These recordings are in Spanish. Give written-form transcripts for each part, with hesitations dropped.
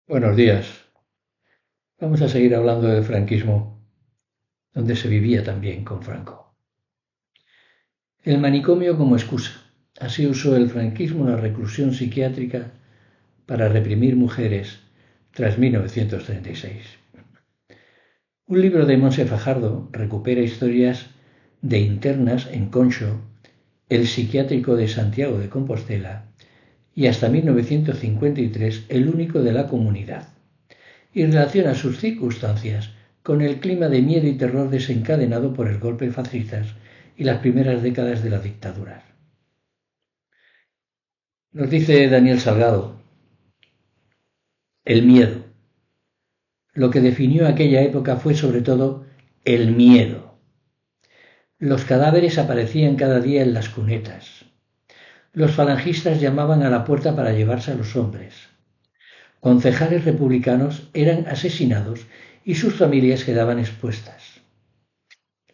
Buenos días. Vamos a seguir hablando del franquismo, donde se vivía también con Franco. El manicomio como excusa. Así usó el franquismo la reclusión psiquiátrica para reprimir mujeres tras 1936. Un libro de Montse Fajardo recupera historias de internas en Concho, el psiquiátrico de Santiago de Compostela, y hasta 1953 el único de la comunidad, y relaciona sus circunstancias con el clima de miedo y terror desencadenado por el golpe fascistas y las primeras décadas de la dictadura. Nos dice Daniel Salgado, el miedo. Lo que definió aquella época fue sobre todo el miedo. Los cadáveres aparecían cada día en las cunetas. Los falangistas llamaban a la puerta para llevarse a los hombres. Concejales republicanos eran asesinados y sus familias quedaban expuestas.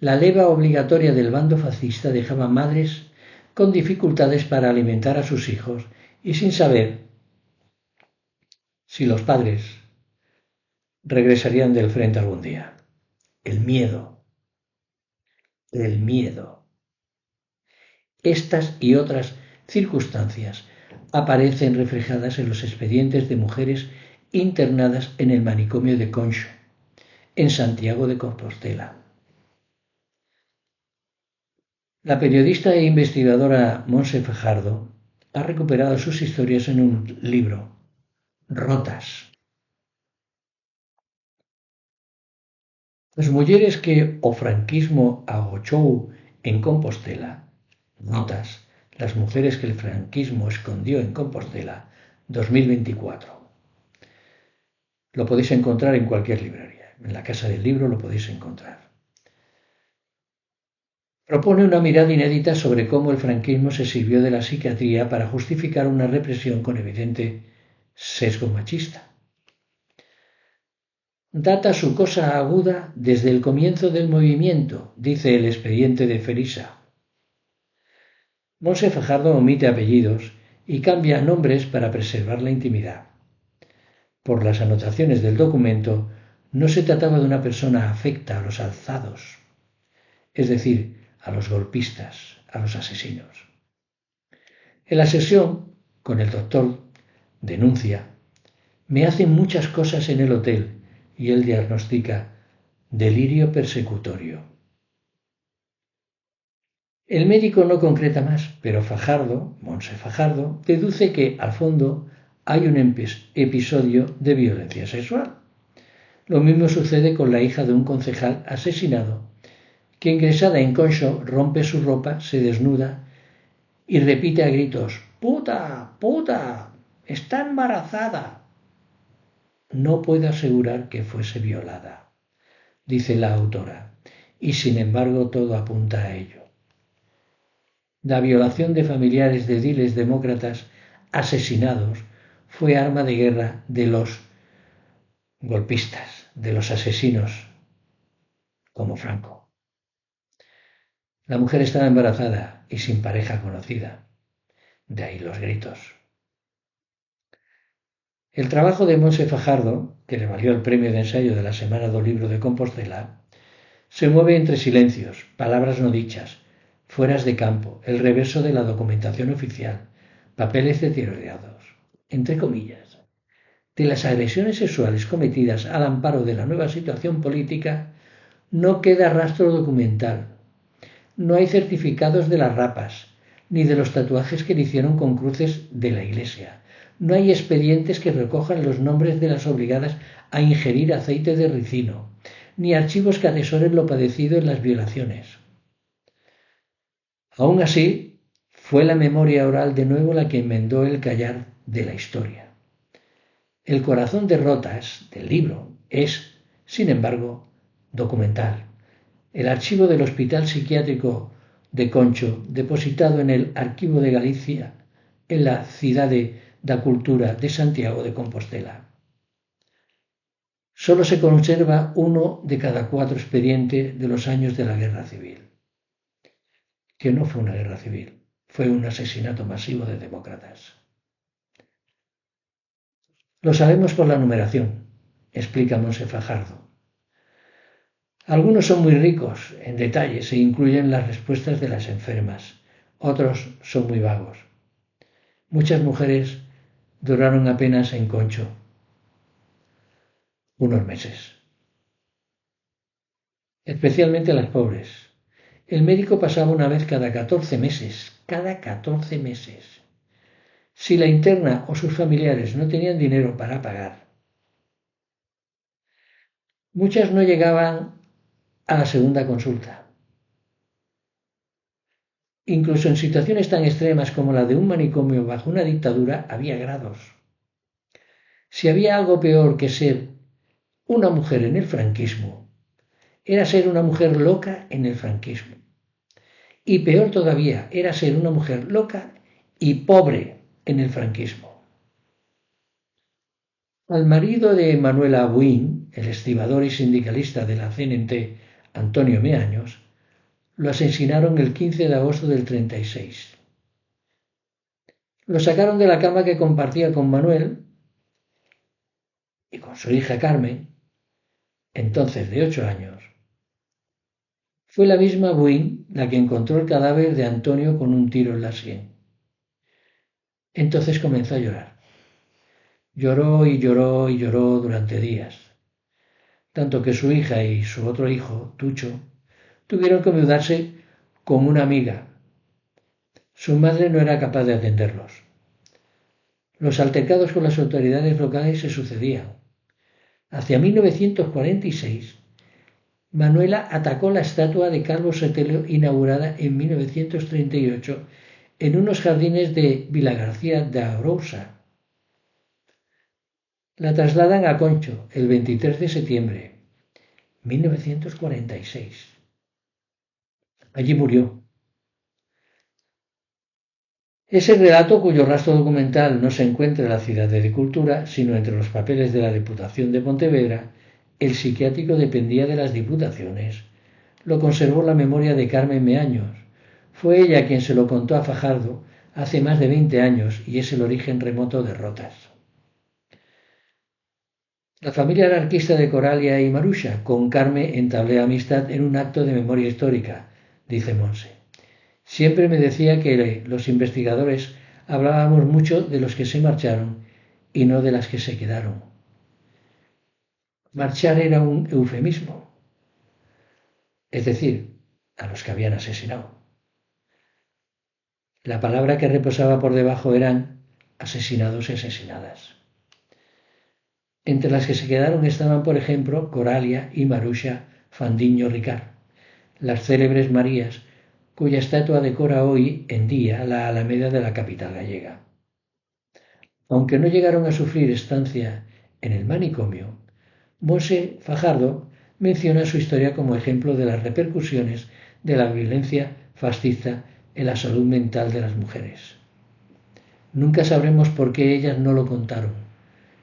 La leva obligatoria del bando fascista dejaba madres con dificultades para alimentar a sus hijos y sin saber si los padres regresarían del frente algún día. El miedo, el miedo. Estas y otras circunstancias aparecen reflejadas en los expedientes de mujeres internadas en el manicomio de Concho, en Santiago de Compostela. La periodista e investigadora Montse Fajardo ha recuperado sus historias en un libro, Rotas. Las mulleres que o franquismo agochou en Compostela, Rotas, las mujeres que el franquismo escondió en Compostela, 2024. Lo podéis encontrar en cualquier librería. En la Casa del Libro lo podéis encontrar. Propone una mirada inédita sobre cómo el franquismo se sirvió de la psiquiatría para justificar una represión con evidente sesgo machista. Data su cosa aguda desde el comienzo del movimiento, dice el expediente de Felisa. Montse Fajardo omite apellidos y cambia nombres para preservar la intimidad. Por las anotaciones del documento, no se trataba de una persona afecta a los alzados, es decir, a los golpistas, a los asesinos. En la sesión, con el doctor, denuncia, me hacen muchas cosas en el hotel y él diagnostica delirio persecutorio. El médico no concreta más, pero Fajardo, Montse Fajardo, deduce que, al fondo, hay un episodio de violencia sexual. Lo mismo sucede con la hija de un concejal asesinado, que ingresada en Concho rompe su ropa, se desnuda y repite a gritos, ¡puta! ¡puta! ¡Está embarazada! No puedo asegurar que fuese violada, dice la autora, y sin embargo todo apunta a ello. La violación de familiares de ediles demócratas asesinados fue arma de guerra de los golpistas, de los asesinos, como Franco. La mujer estaba embarazada y sin pareja conocida. De ahí los gritos. El trabajo de Montse Fajardo, que le valió el premio de ensayo de la Semana do Libro de Compostela, se mueve entre silencios, palabras no dichas, fueras de campo, el reverso de la documentación oficial, papeles deteriorados, entre comillas. De las agresiones sexuales cometidas al amparo de la nueva situación política, no queda rastro documental. No hay certificados de las rapas, ni de los tatuajes que le hicieron con cruces de la iglesia. No hay expedientes que recojan los nombres de las obligadas a ingerir aceite de ricino, ni archivos que atesoren lo padecido en las violaciones. Aún así, fue la memoria oral de nuevo la que enmendó el callar de la historia. El corazón de Rotas del libro es, sin embargo, documental. El archivo del Hospital Psiquiátrico de Concho, depositado en el Archivo de Galicia, en la Cidade da Cultura de Santiago de Compostela. Solo se conserva uno de cada 4 expedientes de los años de la Guerra Civil. Que no fue una guerra civil, fue un asesinato masivo de demócratas. Lo sabemos por la numeración, explica Monse Fajardo. Algunos son muy ricos en detalles e incluyen las respuestas de las enfermas. Otros son muy vagos. Muchas mujeres duraron apenas en Concho unos meses, especialmente las pobres. El médico pasaba una vez cada 14 meses, cada 14 meses. Si la interna o sus familiares no tenían dinero para pagar, muchas no llegaban a la segunda consulta. Incluso en situaciones tan extremas como la de un manicomio bajo una dictadura había grados. Si había algo peor que ser una mujer en el franquismo, era ser una mujer loca en el franquismo. Y peor todavía era ser una mujer loca y pobre en el franquismo. Al marido de Manuela Buin, el estibador y sindicalista de la CNT, Antonio Meaños, lo asesinaron el 15 de agosto del 36. Lo sacaron de la cama que compartía con Manuel y con su hija Carmen, entonces de 8 años. Fue la misma Buin la que encontró el cadáver de Antonio con un tiro en la sien. Entonces comenzó a llorar. Lloró y lloró y lloró durante días, tanto que su hija y su otro hijo, Tucho, tuvieron que mudarse con una amiga. Su madre no era capaz de atenderlos. Los altercados con las autoridades locales se sucedían. Hacia 1946, Manuela atacó la estatua de Calvo Sotelo inaugurada en 1938 en unos jardines de Vilagarcía de Arousa. La trasladan a Concho el 23 de septiembre de 1946. Allí murió. Ese relato, cuyo rastro documental no se encuentra en la Ciudad de Cultura, sino entre los papeles de la Diputación de Pontevedra, el psiquiátrico dependía de las diputaciones. Lo conservó la memoria de Carmen Meaños. Fue ella quien se lo contó a Fajardo hace más de 20 años y es el origen remoto de Rotas. La familia anarquista de Coralia y Marusha con Carmen entablé amistad en un acto de memoria histórica, dice Monse. Siempre me decía que los investigadores hablábamos mucho de los que se marcharon y no de las que se quedaron. Marchar era un eufemismo, es decir, a los que habían asesinado. La palabra que reposaba por debajo eran asesinados y asesinadas. Entre las que se quedaron estaban, por ejemplo, Coralia y Marusha Fandiño Ricard, las célebres Marías, cuya estatua decora hoy en día la Alameda de la capital gallega. Aunque no llegaron a sufrir estancia en el manicomio, Monse Fajardo menciona su historia como ejemplo de las repercusiones de la violencia fascista en la salud mental de las mujeres. Nunca sabremos por qué ellas no lo contaron,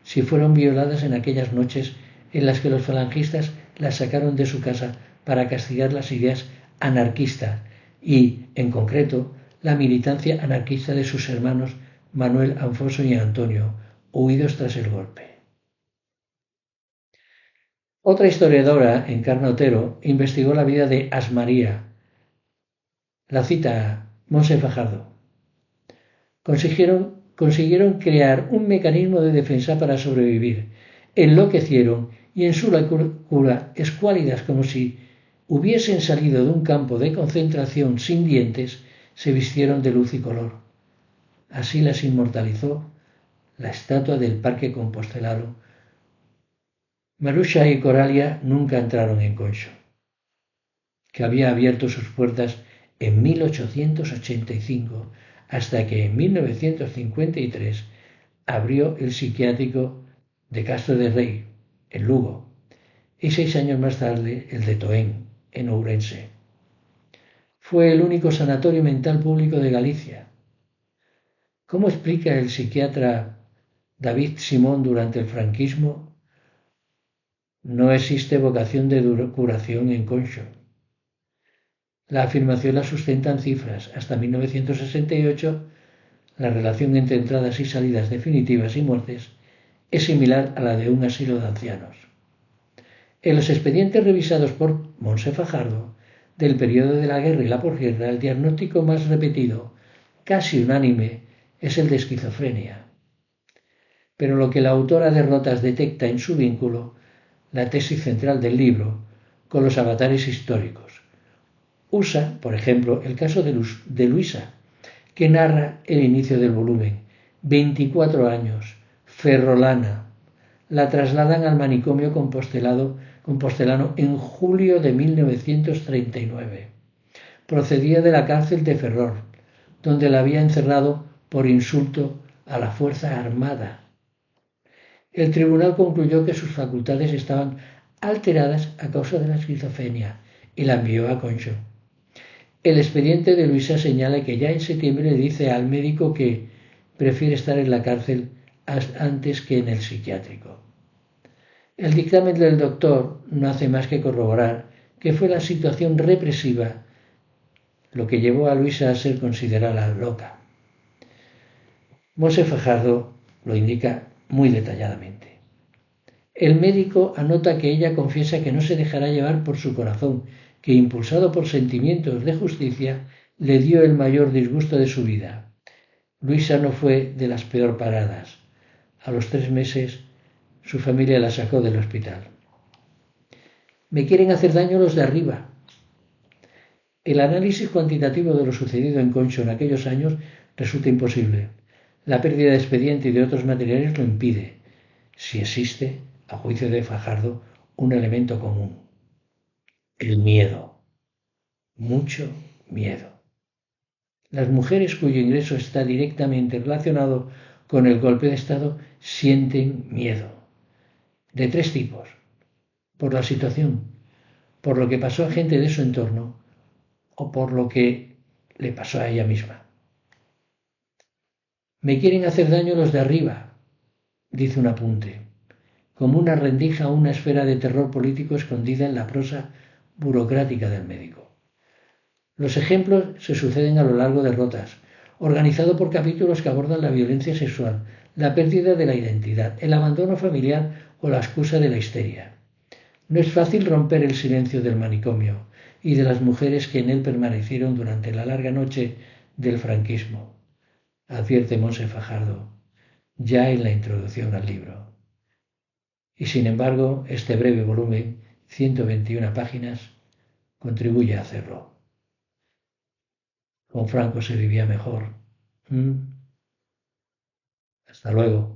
si fueron violadas en aquellas noches en las que los falangistas las sacaron de su casa para castigar las ideas anarquistas y, en concreto, la militancia anarquista de sus hermanos Manuel, Anfoso y Antonio, huidos tras el golpe. Otra historiadora, Encarna Otero, investigó la vida de Asmaría. La cita Monse Fajardo. Consiguieron crear un mecanismo de defensa para sobrevivir. Enloquecieron y en su locura, escuálidas como si hubiesen salido de un campo de concentración sin dientes, se vistieron de luz y color. Así las inmortalizó la estatua del Parque Compostelano. Marusha y Coralia nunca entraron en Concho, que había abierto sus puertas en 1885, hasta que en 1953 abrió el psiquiátrico de Castro de Rei, en Lugo, y 6 años más tarde el de Toén, en Ourense. Fue el único sanatorio mental público de Galicia. ¿Cómo explica el psiquiatra David Simón durante el franquismo? No existe vocación de curación en Concho. La afirmación la sustentan cifras. Hasta 1968, la relación entre entradas y salidas definitivas y muertes es similar a la de un asilo de ancianos. En los expedientes revisados por Montse Fajardo del periodo de la guerra y la posguerra, el diagnóstico más repetido, casi unánime, es el de esquizofrenia. Pero lo que la autora de Rotas detecta en su vínculo, la tesis central del libro, con los avatares históricos. Usa, por ejemplo, el caso de Luisa, que narra el inicio del volumen. 24 años, ferrolana. La trasladan al manicomio compostelano en julio de 1939. Procedía de la cárcel de Ferrol, donde la había encerrado por insulto a la Fuerza Armada. El tribunal concluyó que sus facultades estaban alteradas a causa de la esquizofrenia y la envió a Concho. El expediente de Luisa señala que ya en septiembre le dice al médico que prefiere estar en la cárcel antes que en el psiquiátrico. El dictamen del doctor no hace más que corroborar que fue la situación represiva lo que llevó a Luisa a ser considerada loca. Montse Fajardo lo indica muy detalladamente. El médico anota que ella confiesa que no se dejará llevar por su corazón, que impulsado por sentimientos de justicia le dio el mayor disgusto de su vida. Luisa no fue de las peor paradas. A los 3 meses su familia la sacó del hospital. Me quieren hacer daño los de arriba. El análisis cuantitativo de lo sucedido en Concho en aquellos años resulta imposible. La pérdida de expediente y de otros materiales lo impide, si existe, a juicio de Fajardo, un elemento común: el miedo. Mucho miedo. Las mujeres cuyo ingreso está directamente relacionado con el golpe de Estado sienten miedo. De 3 tipos: por la situación, por lo que pasó a gente de su entorno o por lo que le pasó a ella misma. Me quieren hacer daño los de arriba, dice un apunte, como una rendija o una esfera de terror político escondida en la prosa burocrática del médico. Los ejemplos se suceden a lo largo de Rotas, organizado por capítulos que abordan la violencia sexual, la pérdida de la identidad, el abandono familiar o la excusa de la histeria. No es fácil romper el silencio del manicomio y de las mujeres que en él permanecieron durante la larga noche del franquismo, advierte Montse Fajardo, ya en la introducción al libro. Y sin embargo, este breve volumen, 121 páginas, contribuye a hacerlo. Con Franco se vivía mejor. Hasta luego.